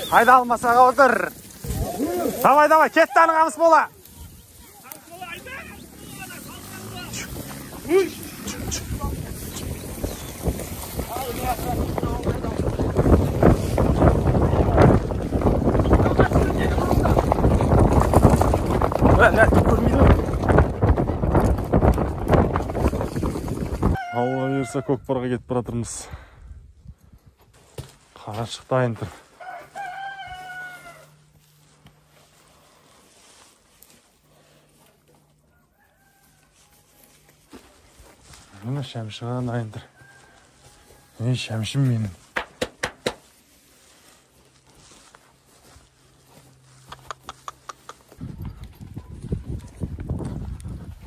Hayda almasaға отыр. Давай, кетті анығамыз бола. Алла берсе көкпарға кетіп баратырмыз. Қарашық дайын тұр. Мына шәмшіға дайын тұр. Ей, шәмшім менің.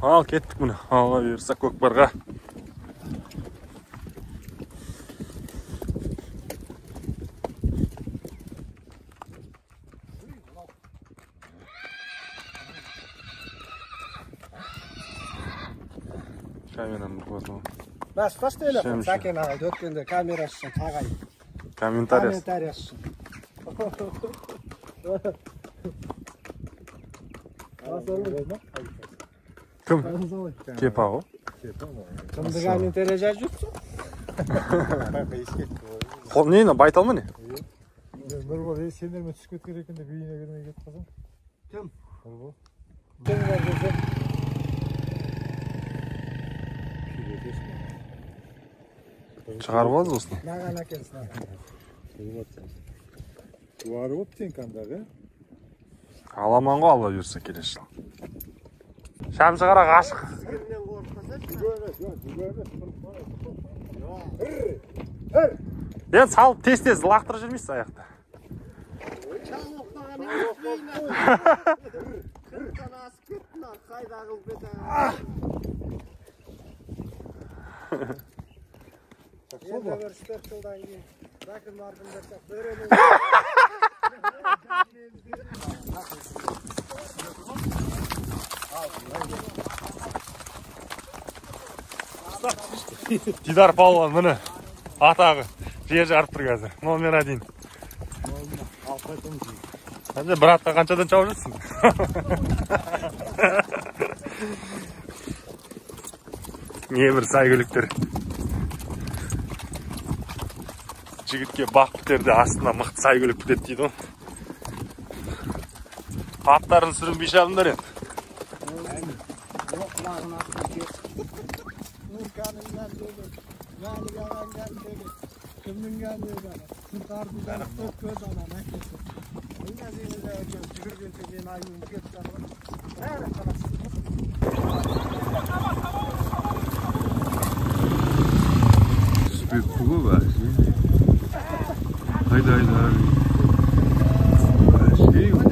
Ал, кеттік мұны. Алла берсе көкпарға. Камераны қосылым. Бас өйлі қым, Сәкен ағайды өткенде камерасы тағай. Комментариясы. Кім? Кепа ғой? Кімді комментария жазып жүрсің? Нені, байтал ма не? Нұрбол, сендермен түсіп кеткен екенде бейіне келмей кетіп қалсаң? Кім? Нұрбол. Шығарып алды осыны? Маған әкелсін. Суары өп сен қандағы? Аламан ғой алла берсе келесі жыл. Шәмшіғара ғашық. Енді салып тез-тез лақтырып жүрмейсіз аяқта. Қырттан асып кеттін, қайда қылып бетін. Енді бір 4 жылдан кейін Зәкір мардым берсек бөренің. Дидар Павлован мұны атағы жер жарып тұр қазір. Номер 1. Бір атқа қаншадан чауып жүрсің? Небір сәйгіліктер. Жігітке бақ бітерді астына мықты сәйгілік бітеді дейді ғой. Аттарын сүрінбей шалыңдар енді. Кімнің gəlмейді ана. Сұртарды көп көз ана әкесі. Мен әзеңізде жүгіргенше мен айымын кетіп жатырмын. Әрі қаласың. Түспек бұғы бар. Haydi. Şey yok.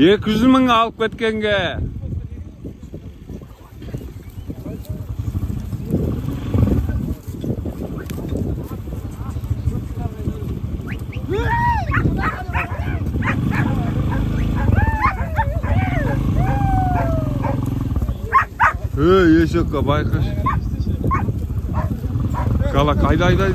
Екі жүз мың алып кеткенге. Ешекка байқаш. Қалақ, айда. Айда.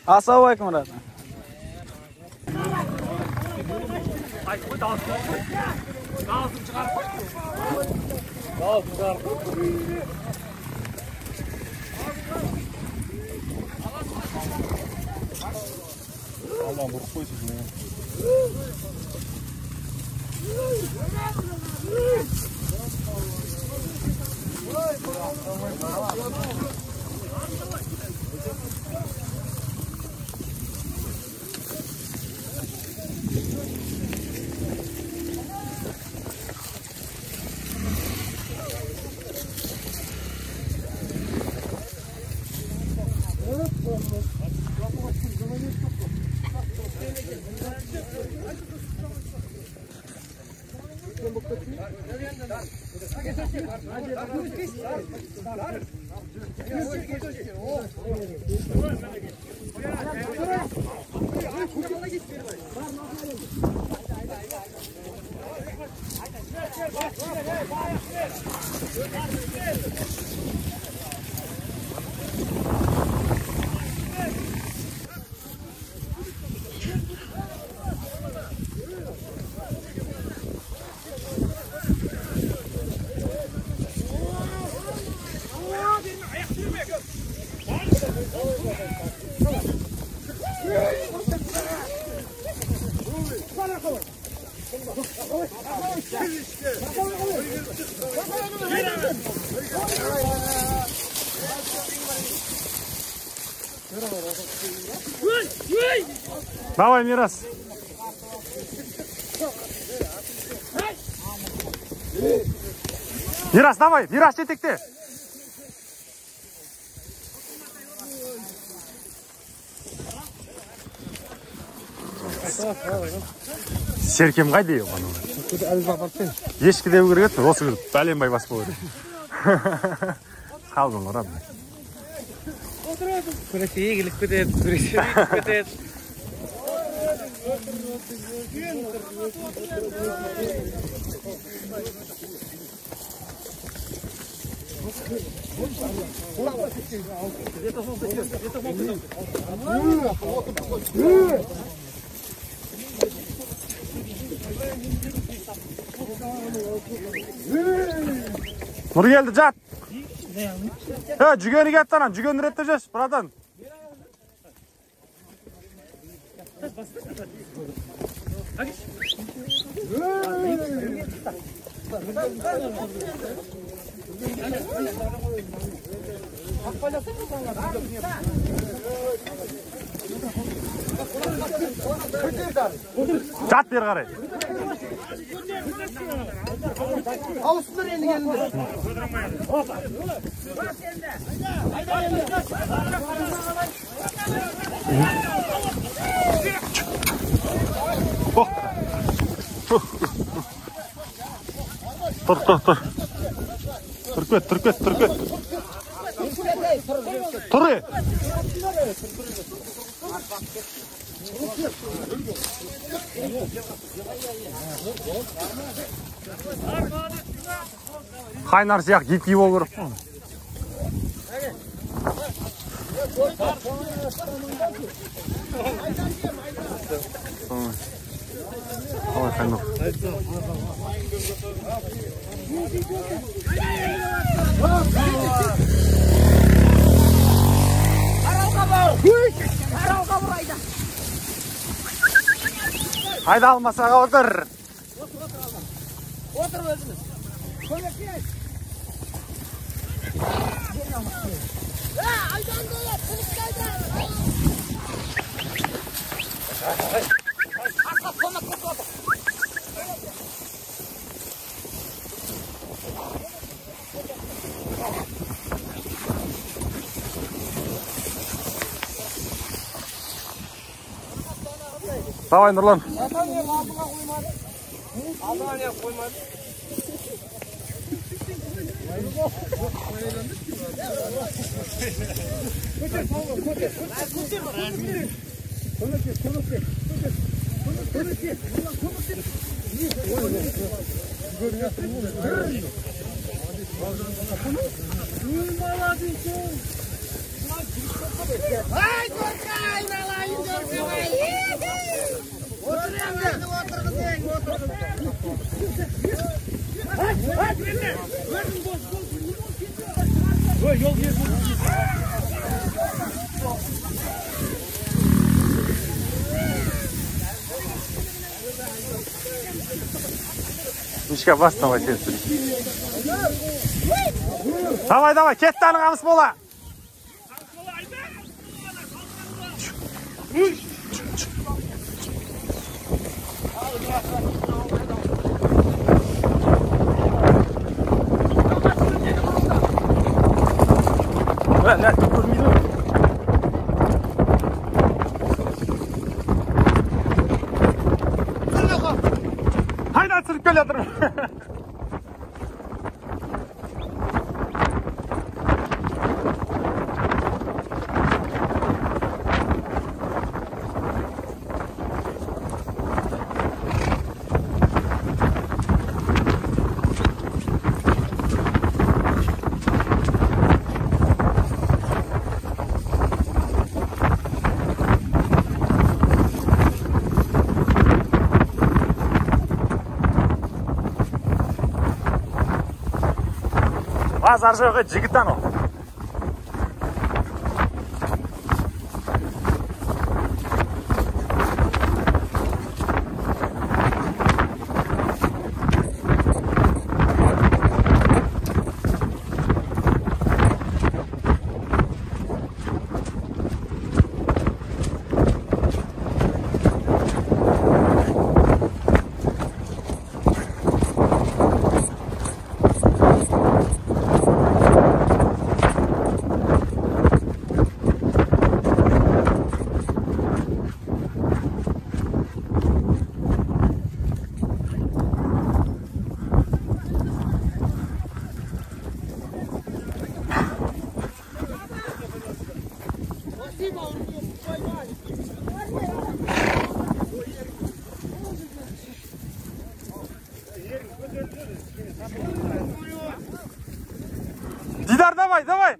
Assalomu alaykum. Allah vurup koysun ya. Давай, Мирас. Мирас, давай. Мирас, жетекте. Серкем қайда ел қаның? Ешкі деу керек еді, осы күріп, бәленбай бас болу керек. Қалдың ұрам. Күресе егілік көтеді, күресе егілік көтеді. Nur geldi, jat. Жүгені кетті анан, жүгені ретте жеш, братан. Жат бер қарай. Al üstünden elini gelin. Dur. Türkvet. Dur. Қайнар сияқ гитки бол көріп. Ой, қайнар. Haydi almasaға отыр. Otur özünüz. Koyakayız. Aydan dolar, kılıçlardan. Asla konak konak. Давай, Нұрлан. Aldığına niye koymadın? Ay Gorka aynalayın Gorka bay. Otur endi, otur kızım, otur kızım. Oy yol yer bu. Мишка, бас давай сен. Давай, давай, кетті анығамыз бола. Haydi açılıp gel yatırım. Базар жоғы жігіт анау. Дидар, давай, давай.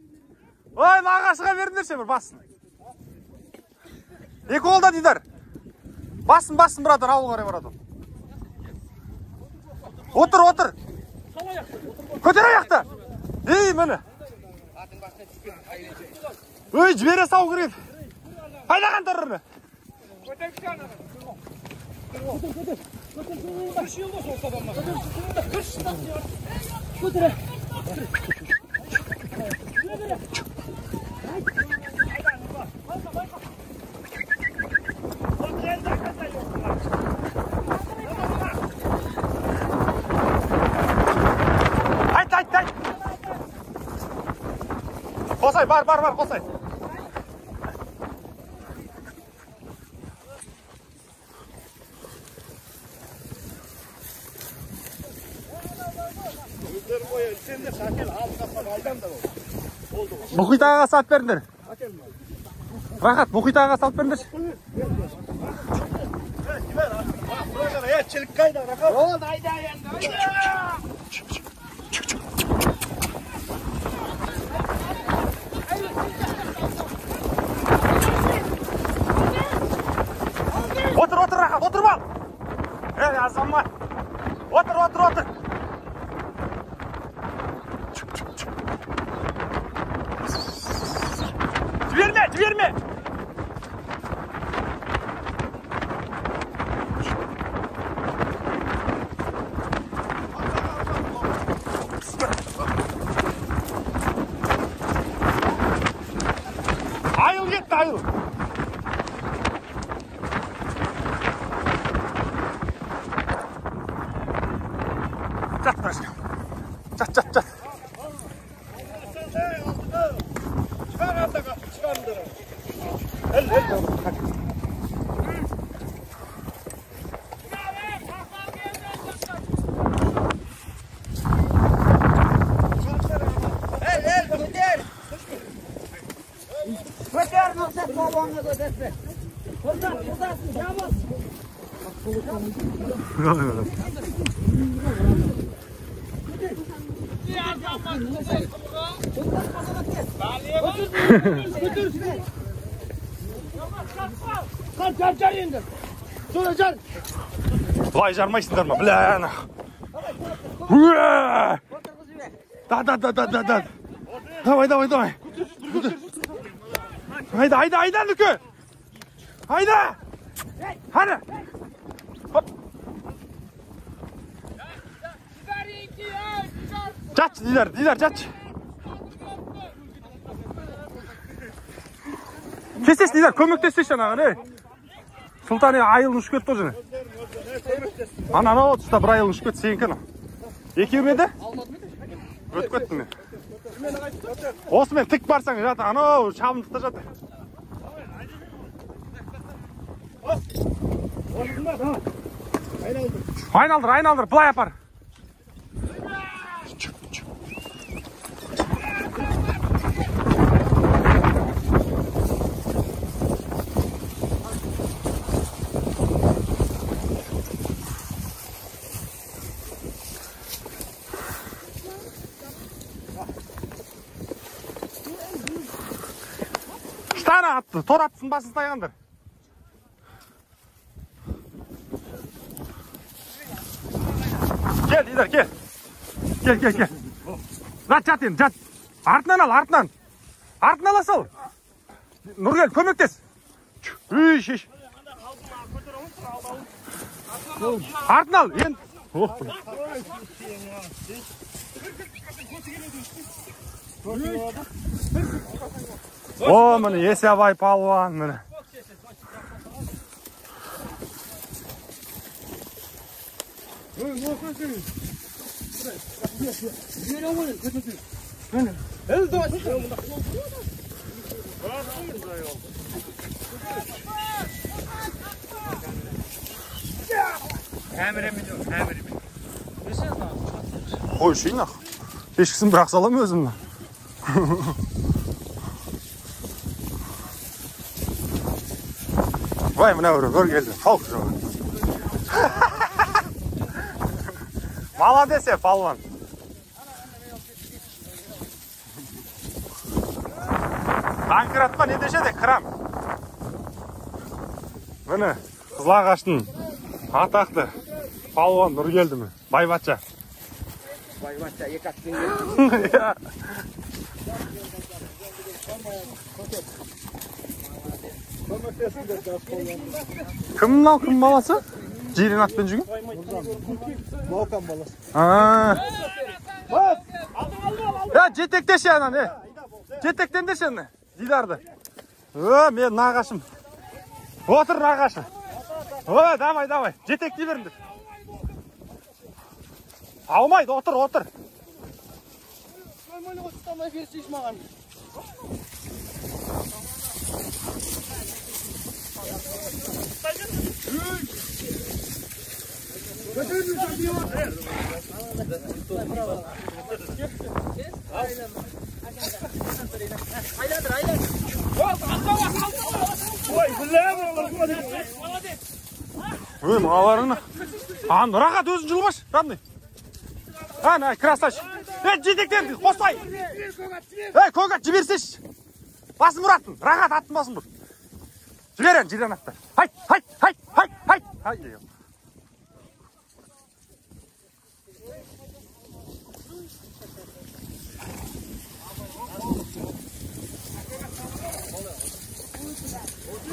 Ой, ағашыға беріңдерші бір басын. Екі қолда Дидар. Басын, басын, бұрадар, ауыл қарай барады. Отыр, отыр. Көтер аяқты. Ей, мені. Ой, жібере сау керек. Қайдаған тұрырыны. Ayt. Қосай, бар, қосай. Мұхит ағаға салып беріңдер. Рахат, Мұхит ағаға салып беріңдер. Çelik kayda Raqat. O dayda endi. Otur Raqat, otur bak. Ey azamma. Otur. Жіберме. Айыл кетті, айыл. Жат, башка. Жат. Götür Maqsat babamla götür. Buradan yavaş. Жар енді. Соны жар. Былай жармайсыңдар ма? Бля, ана. Да. Давай. Айда, Нүке. Айда. Hadi. Hop. Çaç, Diler, çaç. Kesеш, Diler, kömöktesеш anağını. Sultan айылын ұшып кетті тоже. Ана отышта бір айылын ұшып кетті, сенікі ана. Екеуі ме еді? Өтіп кеттім мен. Осымен тік барсаң жаты, анау шабындықта жаты. Айналдыр, былай апар. Штана атты, тор аттысын басын тайғандар. Gel Diler, gel. Gel. Jat енді, jat. Артынан ал, артынан. Артынан асыл. Нұргел, көмектес. Шеш. Артынан ал, енді. О, міне, Есябай палуан, міне. Ой, шейін ақ. Ешкісін бірақ салам өзімді. Вай, мына өр келді. Қалқ жоға. Молодец, палуан. Конкретпа не дешеді, крам. Міне, Қызылағаштың атақты палуан Нұргелді ме? Байбатша. Байбатша, екі атпен келді. Кім мынау, кім баласы? Жирен атпен жүрген? Балқан баласы. Жетектеші анан, Жетектендеші аны, Дидарды. Мен нағашым. Отыр нағашы. Давай, жетекти беріңдер. Алмайды, отыр. Мыналарыңны. Рахат өзін жылбаш, рамный. Ана, красавчик. Жетектен, қостай. Көгат, жіберсеш. Басын бұраттын, Рахат аттын басын бұр. Жіберен атты. Хай.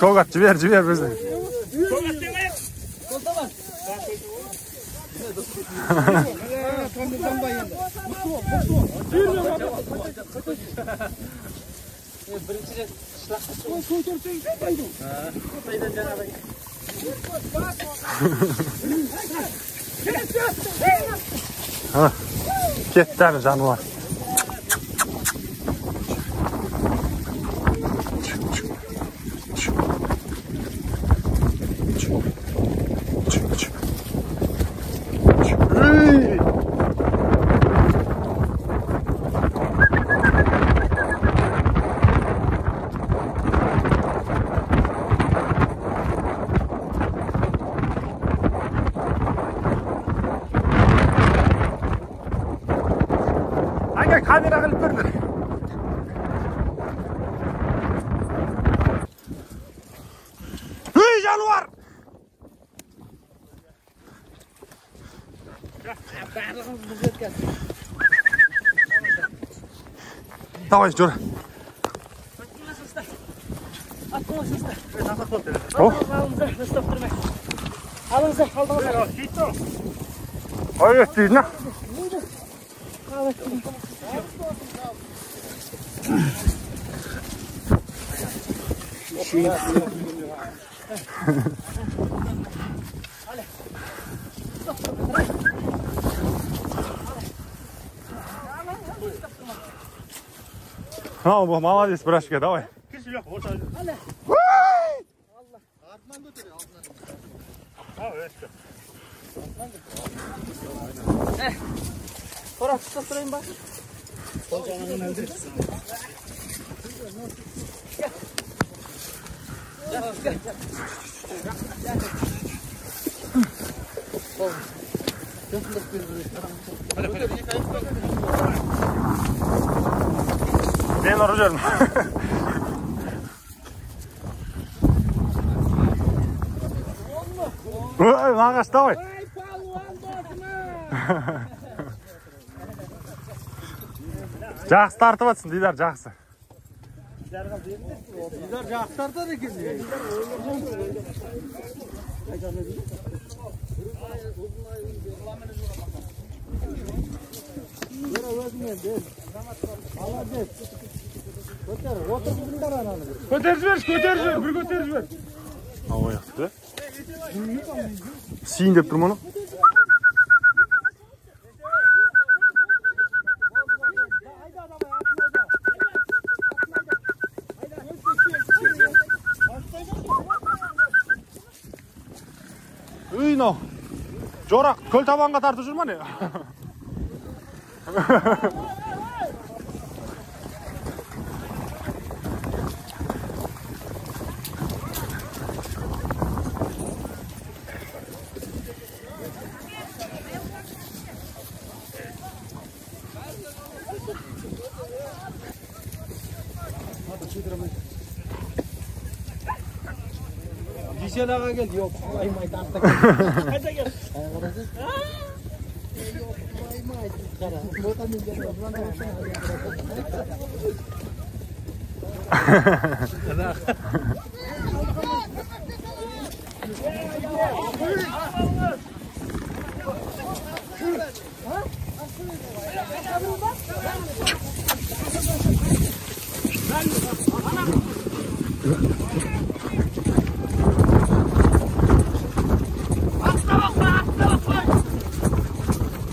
Көгат, жібер біздің. Ketті әні жануар. Камера қылып бердір. Давай, Жора. Ой, стыдно. Ну, молодец, братишка, давай. Ora, stop тұрайын ба? Ben ұрып жүрмін. Ой, Мағаш, давай. Жақсы тартып атсың, Дидар, жақсы. Dilar жақсы тартады екен. Көтеріп жібер, бір көтеріп жібер. Ау, яқты. Сиін деп тұрмын. Үй, нау. Жорақ, көл табанға тартып жүрма не? Дүйсенаға келді, yok. Аймай тартты. Қайда кел? Аймай, қара. Ботамен келді.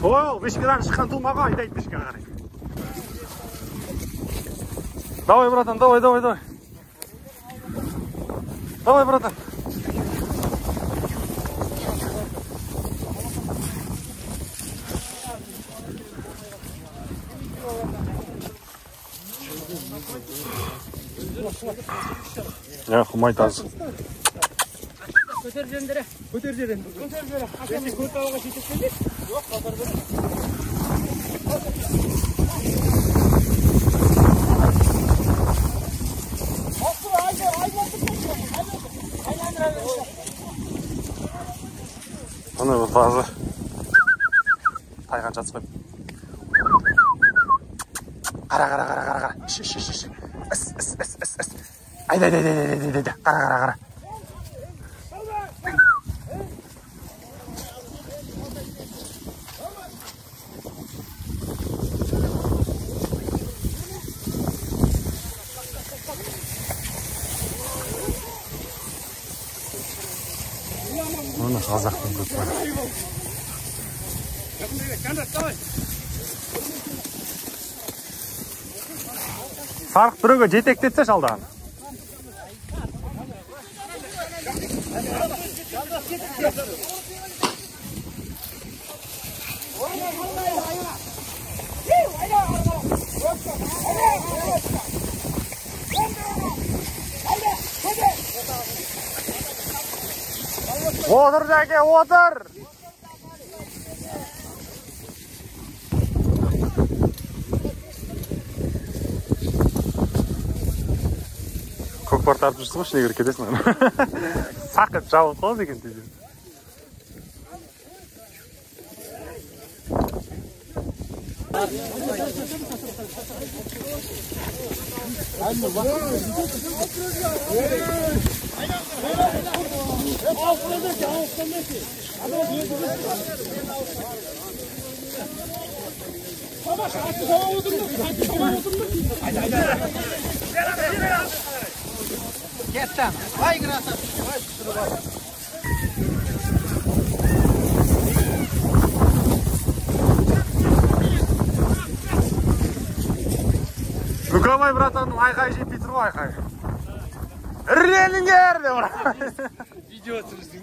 Ой, бешкеден шыққан тумаға айдайды бешке қарай. Давай, братан, давай. Давай, братан. Ya, құмай тазы. Көтер жөндері. Көтер жерен. Әкесі көталыға жетекпенде? Жоқ, қатар бір. Ана бір тазы. Тайған жатыс қойып. Қара. Шиш. Іс. Айда. Қара. Оны қазақтың көп бар. Сарық біреуге жетектетсе шалдаған. Отыр жәке, отыр! Көкпар тартып жүрсің ғой, ішіне кіріп кетесің. Сақып жабылып қалады екен дейді. Ketdim. Vay krasavчик. Луковой, братан, айқай жеп битір ғой айқай. Ірленіңдер деп ұра. Видео түсірсің.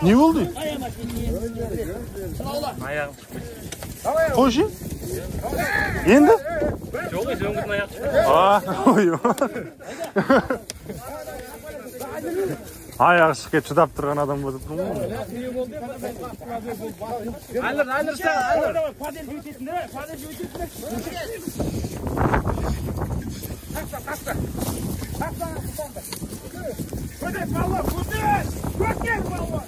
Не болды? Аяғым. Қойшы? Енді? Жоқ, өңгірдің аяқ шықты. Ой. Аяғы шығып шыдап тұрған адам болып тұрмын ғой. Айнұр сен, Айнұр. Падел жөйтесіңдер, падел жөйтесіңдер. Көтек балуан, көтек! Көтек балуан!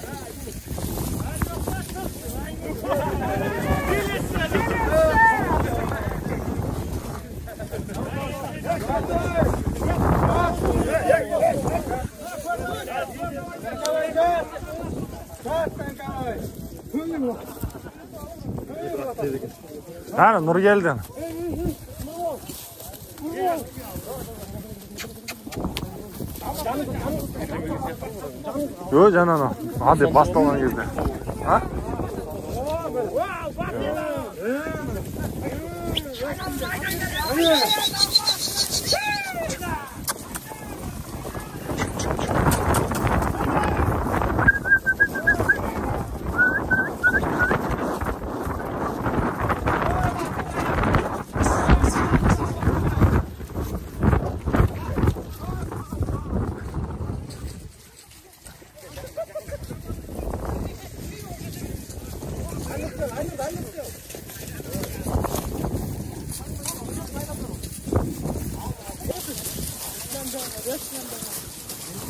Ана, Нұр келді. Ой, жаңа деп басталған кезде. А?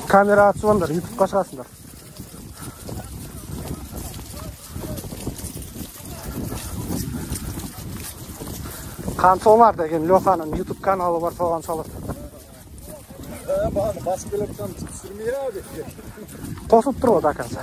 Камера атсыңдар, YouTube'қа шығасыңдар. Қансолар деген Лёханың YouTube каналы бар, соған салады. Басып келіп тұрсам түсірмей ау деп. Қосылып тұр ғой до конца.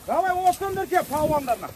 Давай осындар кеп палуандарына.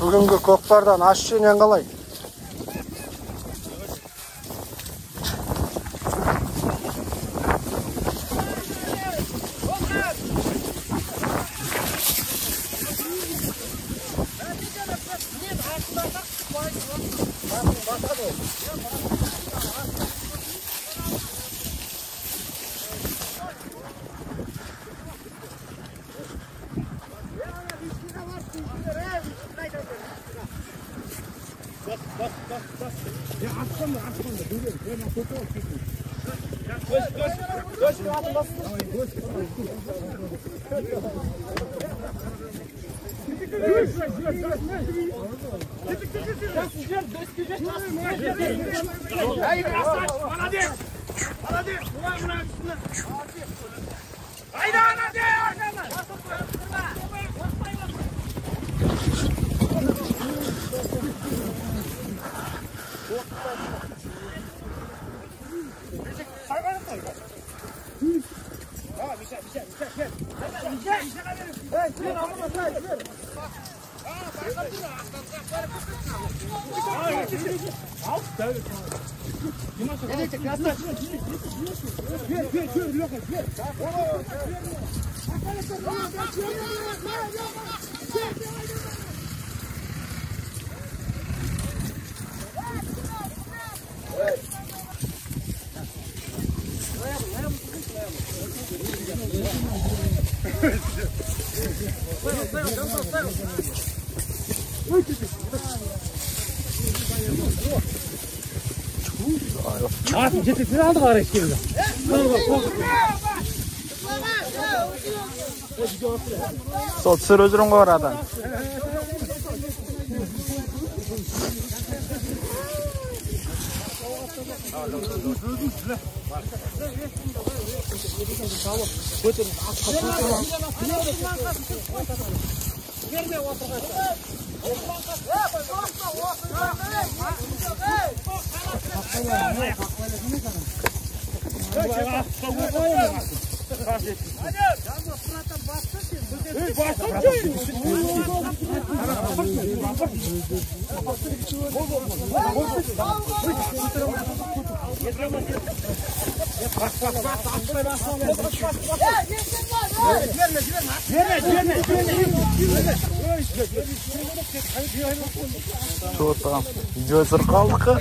Бүгінгі көкпардан аш жеген қалай? жетесini aldık ara işkemde. Сол түсіріп жүрін ғой арадан. Что там? Идет зеркалка.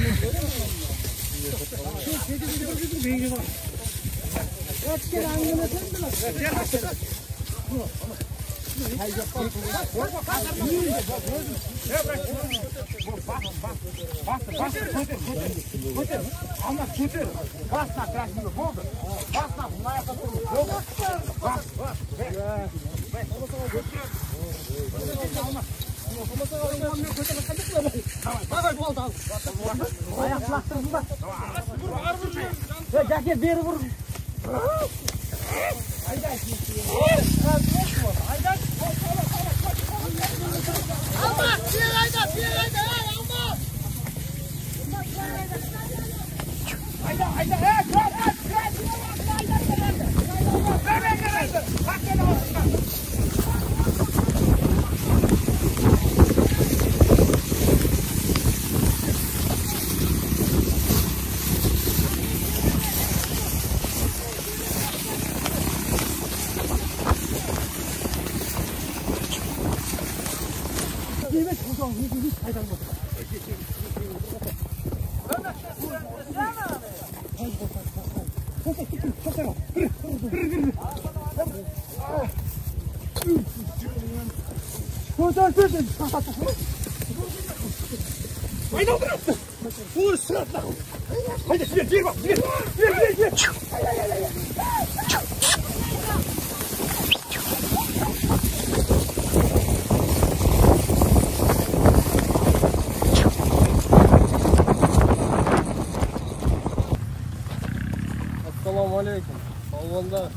Assalomu alaykum. Avvalda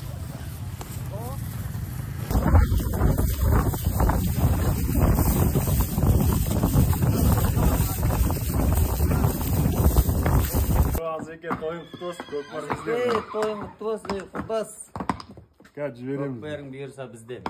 Toyun kutlu olsun. Gökber bizde. Toyun kutlu olsun. Kurbas. Gel civerim. Gökber'in bir yerse bizde.